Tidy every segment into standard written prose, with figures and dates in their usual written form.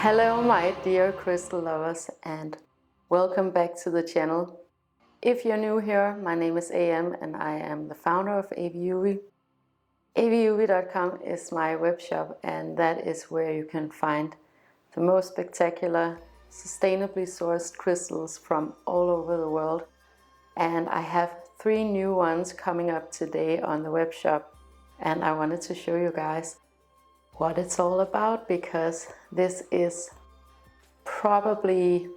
Hello my dear crystal lovers, and welcome back to the channel. If you're new here, my name is AM and I am the founder of AVIUVI. AVIUVI.com is my web shop, and that is where you can find the most spectacular, sustainably sourced crystals from all over the world. And I have 3 new ones coming up today on the web shop, and I wanted to show you guys what it's all about, because this is probably,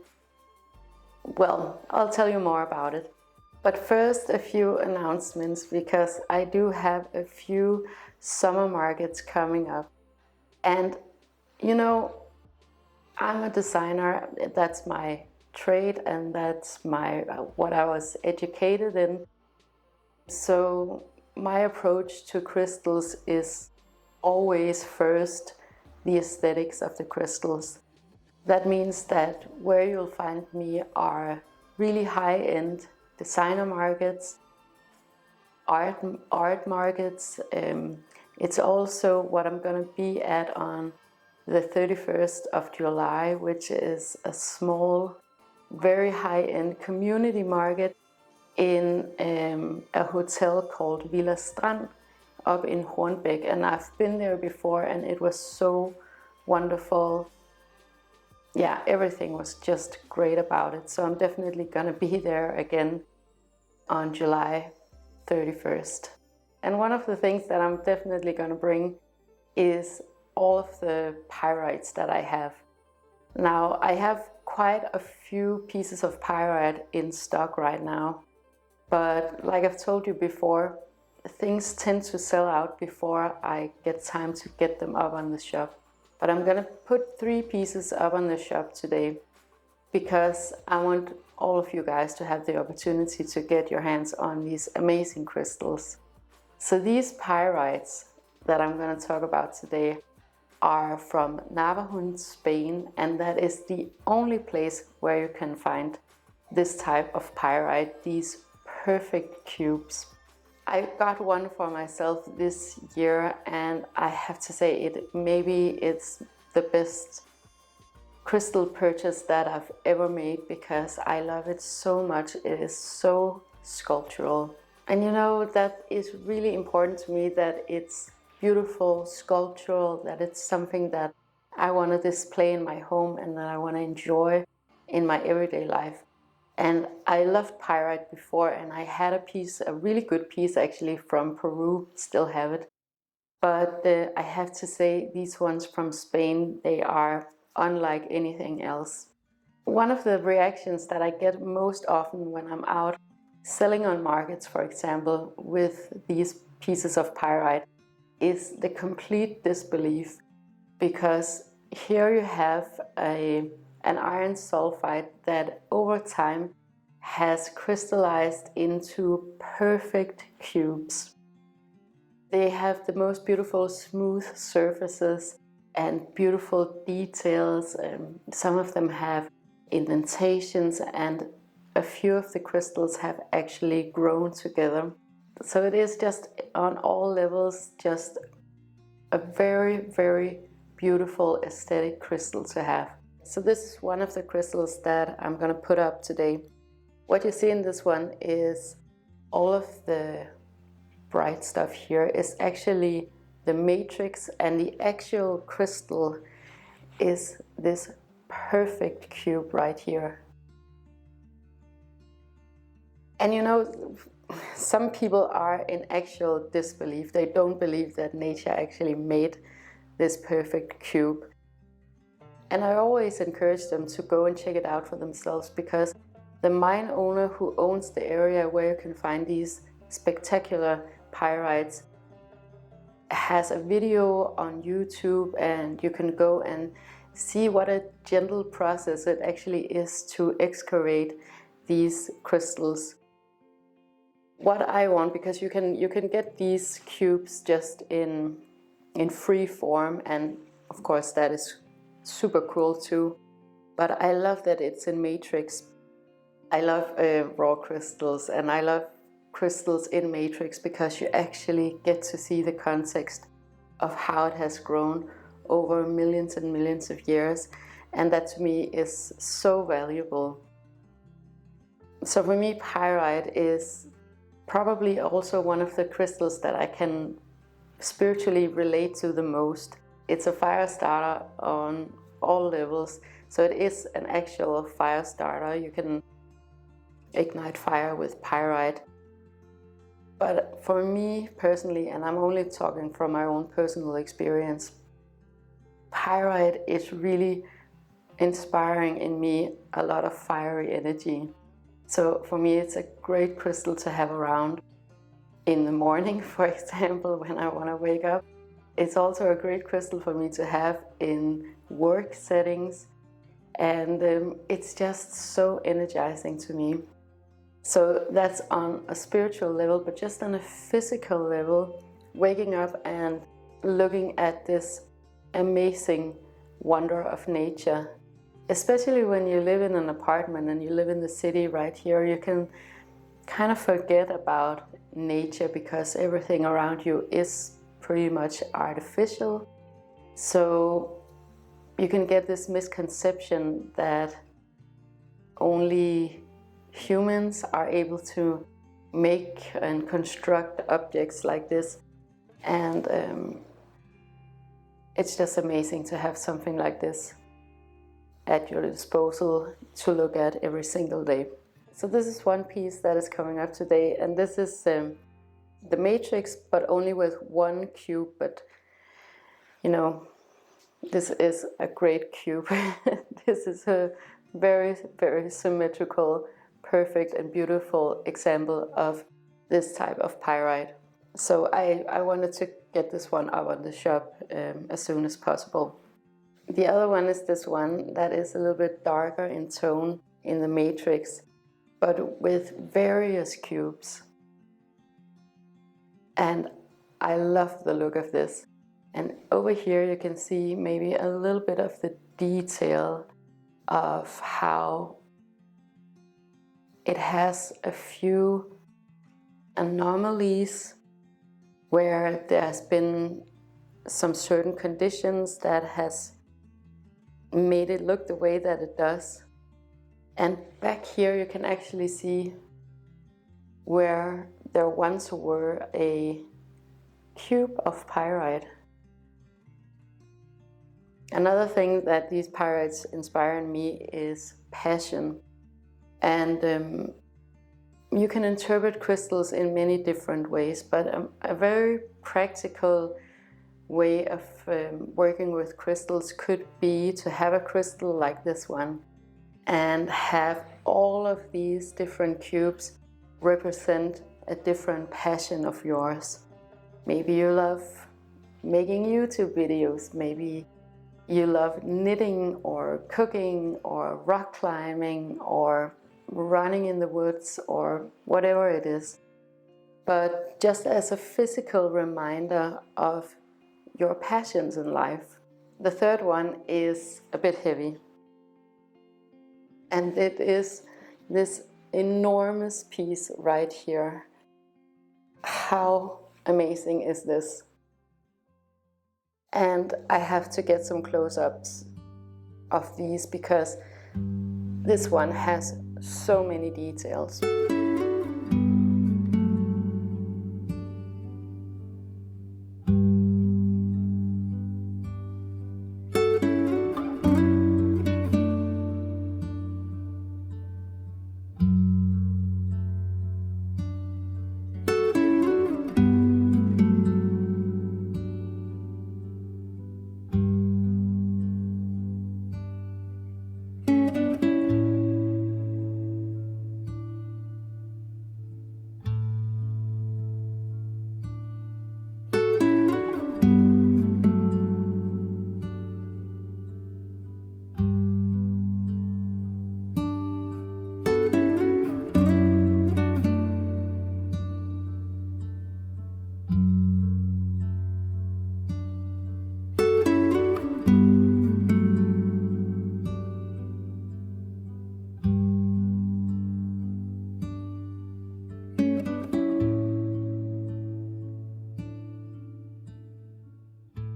well, I'll tell you more about it. But first, a few announcements, because I do have a few summer markets coming up. And you know, I'm a designer, that's my trade, and that's my what I was educated in. So my approach to crystals is always first the aesthetics of the crystals. That means that where you'll find me are really high-end designer markets, art markets. It's also what I'm going to be at on the 31st of July, which is a small, very high-end community market in a hotel called Villa Strand up in Hornbæk, and I've been there before and it was so wonderful. Yeah, everything was just great about it. So I'm definitely gonna be there again on July 31st. And one of the things that I'm definitely gonna bring is all of the pyrites that I have. Now, I have quite a few pieces of pyrite in stock right now, but like I've told you before, things tend to sell out before I get time to get them up on the shop. But I'm gonna put 3 pieces up on the shop today, because I want all of you guys to have the opportunity to get your hands on these amazing crystals. So these pyrites that I'm gonna talk about today are from Navajo, Spain, and that is the only place where you can find this type of pyrite, these perfect cubes. I got one for myself this year, and I have to say it's the best crystal purchase that I've ever made, because I love it so much. It is so sculptural, and you know, that is really important to me, that it's beautiful, sculptural, that it's something that I want to display in my home and that I want to enjoy in my everyday life. And I loved pyrite before, and I had a really good piece actually from Peru, still have it. But I have to say, these ones from Spain, they are unlike anything else. One of the reactions that I get most often when I'm out selling on markets, for example, with these pieces of pyrite, is the complete disbelief, because here you have an iron sulfide that over time has crystallized into perfect cubes. They have the most beautiful smooth surfaces and beautiful details. Some of them have indentations, and a few of the crystals have actually grown together. So it is just on all levels just a very, very beautiful aesthetic crystal to have. So this is one of the crystals that I'm going to put up today. What you see in this one is all of the bright stuff here is actually the matrix, and the actual crystal is this perfect cube right here. And you know, some people are in actual disbelief. They don't believe that nature actually made this perfect cube. And I always encourage them to go and check it out for themselves, because the mine owner who owns the area where you can find these spectacular pyrites has a video on YouTube, and you can go and see what a gentle process it actually is to excavate these crystals. What I want, because you can get these cubes just in free form, and of course that is super cool too, but I love that it's in matrix. I love raw crystals, and I love crystals in matrix, because you actually get to see the context of how it has grown over millions and millions of years. and that to me is so valuable. So for me, pyrite is probably also one of the crystals that I can spiritually relate to the most. It's a fire starter on all levels, so it is an actual fire starter. You can ignite fire with pyrite. But for me personally, and I'm only talking from my own personal experience, pyrite is really inspiring in me a lot of fiery energy. So for me, it's a great crystal to have around in the morning, for example, when I want to wake up. It's also a great crystal for me to have in work settings, and it's just so energizing to me. So that's on a spiritual level, but just on a physical level, waking up and looking at this amazing wonder of nature. Especially when you live in an apartment and you live in the city right here, you can kind of forget about nature because everything around you is pretty much artificial. So you can get this misconception that only humans are able to make and construct objects like this. And it's just amazing to have something like this at your disposal to look at every single day. So this is one piece that is coming up today, and this is the matrix, but only with one cube. But you know, this is a great cube. This is a very, very symmetrical, perfect and beautiful example of this type of pyrite. So I wanted to get this one up on the shop as soon as possible. The other one is this one that is a little bit darker in tone in the matrix, but with various cubes. And I love the look of this. And over here you can see maybe a little bit of the detail of how it has a few anomalies where there's been some certain conditions that has made it look the way that it does. And back here you can actually see where there once were a cube of pyrite. Another thing that these pyrites inspire in me is passion. And you can interpret crystals in many different ways, but a very practical way of working with crystals could be to have a crystal like this one and have all of these different cubes represent a different passion of yours. Maybe you love making YouTube videos, maybe you love knitting or cooking or rock climbing or running in the woods or whatever it is. But just as a physical reminder of your passions in life. The third one is a bit heavy. And it is this enormous piece right here. How amazing is this? And I have to get some close-ups of these because this one has so many details.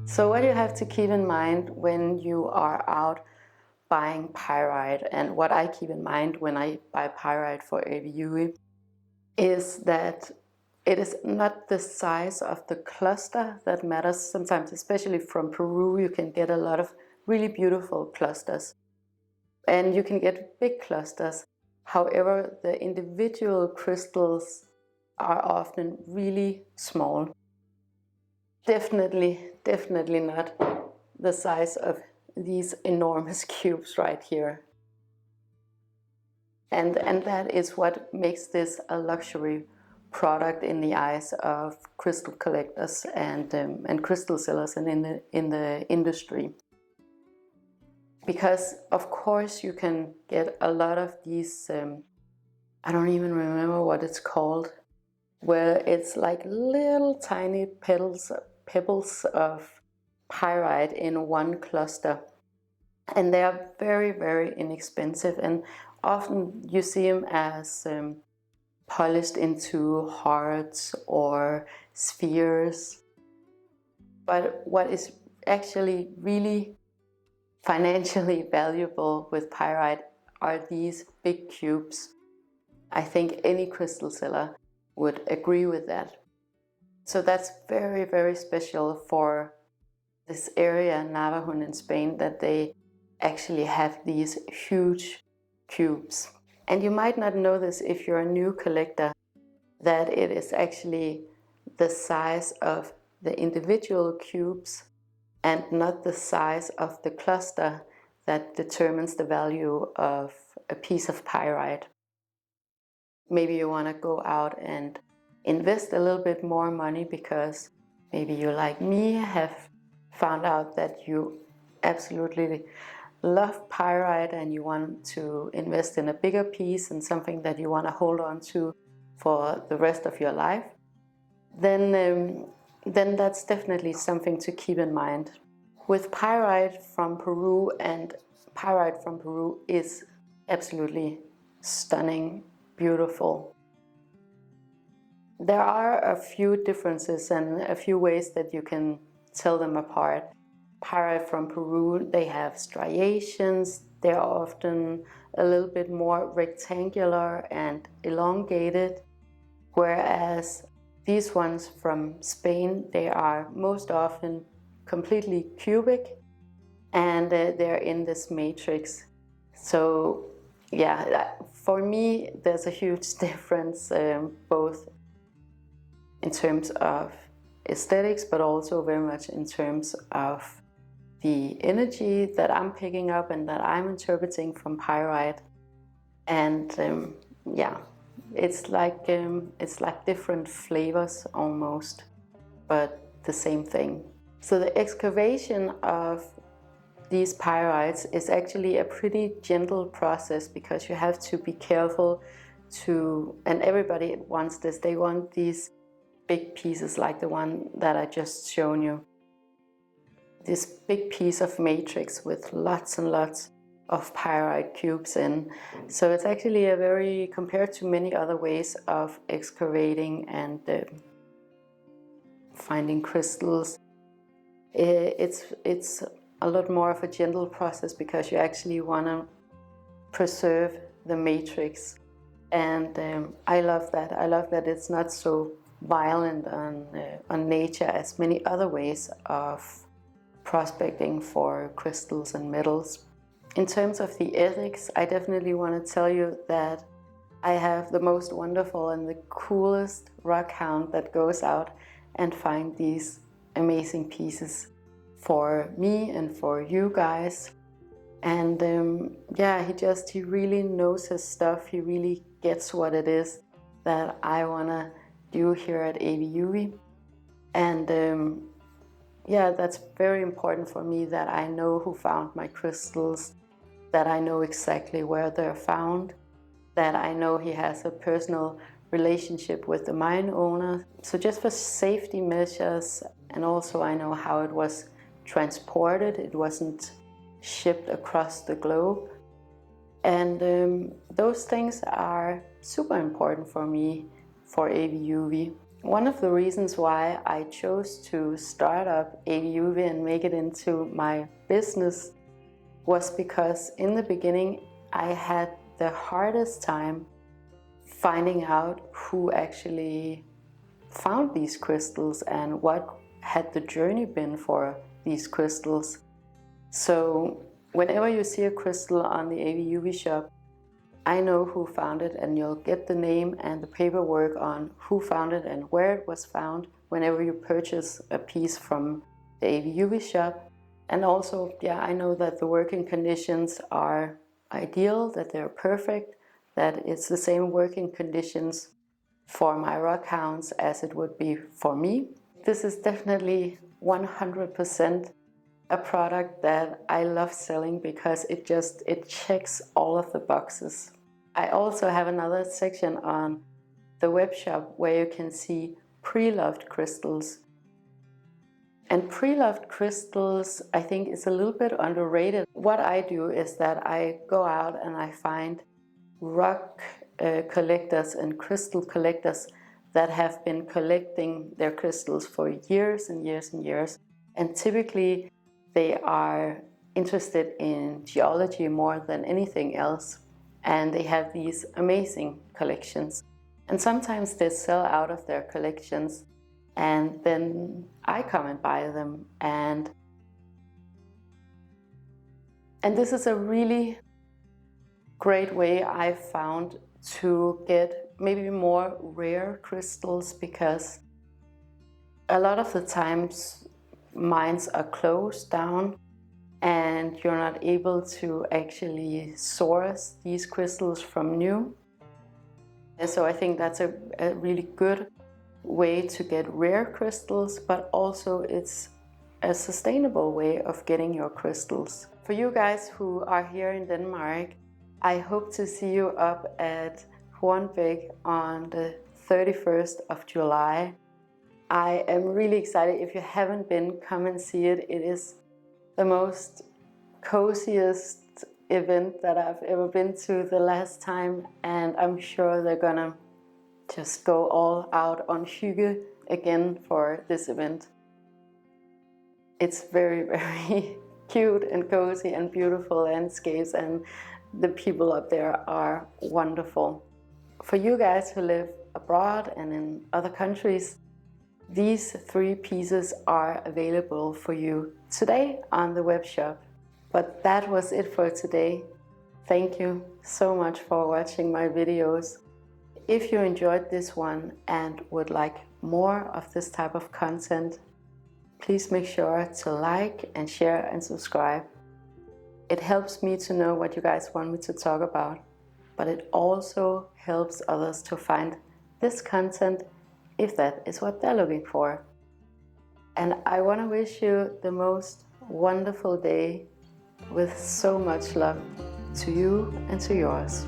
So what you have to keep in mind when you are out buying pyrite, and what I keep in mind when I buy pyrite for AVIUVI is that it is not the size of the cluster that matters. Sometimes, especially from Peru, you can get a lot of really beautiful clusters, and you can get big clusters. However, the individual crystals are often really small. Definitely not the size of these enormous cubes right here. And that is what makes this a luxury product in the eyes of crystal collectors and crystal sellers and in the industry. Because of course you can get a lot of these, I don't even remember what it's called, where it's like little tiny pebbles of pyrite in one cluster. And they are very inexpensive, and often you see them as polished into hearts or spheres. But what is actually really financially valuable with pyrite are these big cubes. I think any crystal seller would agree with that. So that's very special for this area, Navajón in Spain, that they actually have these huge cubes. And you might not know this if you're a new collector, that it is actually the size of the individual cubes and not the size of the cluster that determines the value of a piece of pyrite. Maybe you want to go out and invest a little bit more money because maybe you, like me, have found out that you absolutely love pyrite and you want to invest in a bigger piece and something that you want to hold on to for the rest of your life, then that's definitely something to keep in mind. With pyrite from Peru, and pyrite from Peru is absolutely stunning, beautiful. There are a few differences and a few ways that you can tell them apart. Pyrite from Peru, they have striations, they're often a little bit more rectangular and elongated, whereas these ones from Spain, they are most often completely cubic and they're in this matrix. So yeah, for me there's a huge difference, both in terms of aesthetics but also very much in terms of the energy that I'm picking up and that I'm interpreting from pyrite. And yeah, it's like different flavors almost, but the same thing. So the excavation of these pyrites is actually a pretty gentle process because you have to be careful to, and everybody wants this, they want these big pieces like the one that I just shown you. This big piece of matrix with lots and lots of pyrite cubes in. So it's actually a very, compared to many other ways of excavating and finding crystals, it's a lot more of a gentle process because you actually want to preserve the matrix. And I love that. I love that it's not so violent on nature as many other ways of prospecting for crystals and metals. In terms of the ethics, I definitely want to tell you that I have the most wonderful and the coolest rock hound that goes out and finds these amazing pieces for me and for you guys. And yeah, he really knows his stuff. He really gets what it is that I want to do here at AVIUVI. And yeah, that's very important for me, that I know who found my crystals, that I know exactly where they're found, that I know he has a personal relationship with the mine owner. So just for safety measures, and also I know how it was transported. It wasn't shipped across the globe. And those things are super important for me for AVIUVI. One of the reasons why I chose to start up AVIUVI and make it into my business was because in the beginning I had the hardest time finding out who actually found these crystals and what had the journey been for these crystals. So whenever you see a crystal on the AVIUVI shop, I know who found it, and you'll get the name and the paperwork on who found it and where it was found whenever you purchase a piece from the AVIUVI shop. And also, yeah, I know that the working conditions are ideal, that they're perfect, that it's the same working conditions for my rock hounds as it would be for me. This is definitely 100% a product that I love selling because it checks all of the boxes. I also have another section on the web shop where you can see pre-loved crystals. And pre-loved crystals, I think, is a little bit underrated. What I do is that I go out and I find rock collectors and crystal collectors that have been collecting their crystals for years and years and years. And typically they are interested in geology more than anything else. And they have these amazing collections. And sometimes they sell out of their collections, and then I come and buy them. And this is a really great way I've found to get maybe more rare crystals, because a lot of the times mines are closed down and you're not able to actually source these crystals from new. And so I think that's a really good way to get rare crystals, but also it's a sustainable way of getting your crystals. For you guys who are here in Denmark, I hope to see you up at Hornbæk on the 31st of July. I am really excited. If you haven't been, come and see it. It is the most coziest event that I've ever been to the last time, and I'm sure they're gonna just go all out on hygge again for this event. It's very, very cute and cozy and beautiful landscapes, and the people up there are wonderful. For you guys who live abroad and in other countries, these 3 pieces are available for you today on the web shop. But that was it for today. Thank you so much for watching my videos. If you enjoyed this one and would like more of this type of content, please make sure to like and share and subscribe. It helps me to know what you guys want me to talk about, but it also helps others to find this content if that is what they're looking for. And I want to wish you the most wonderful day with so much love to you and to yours.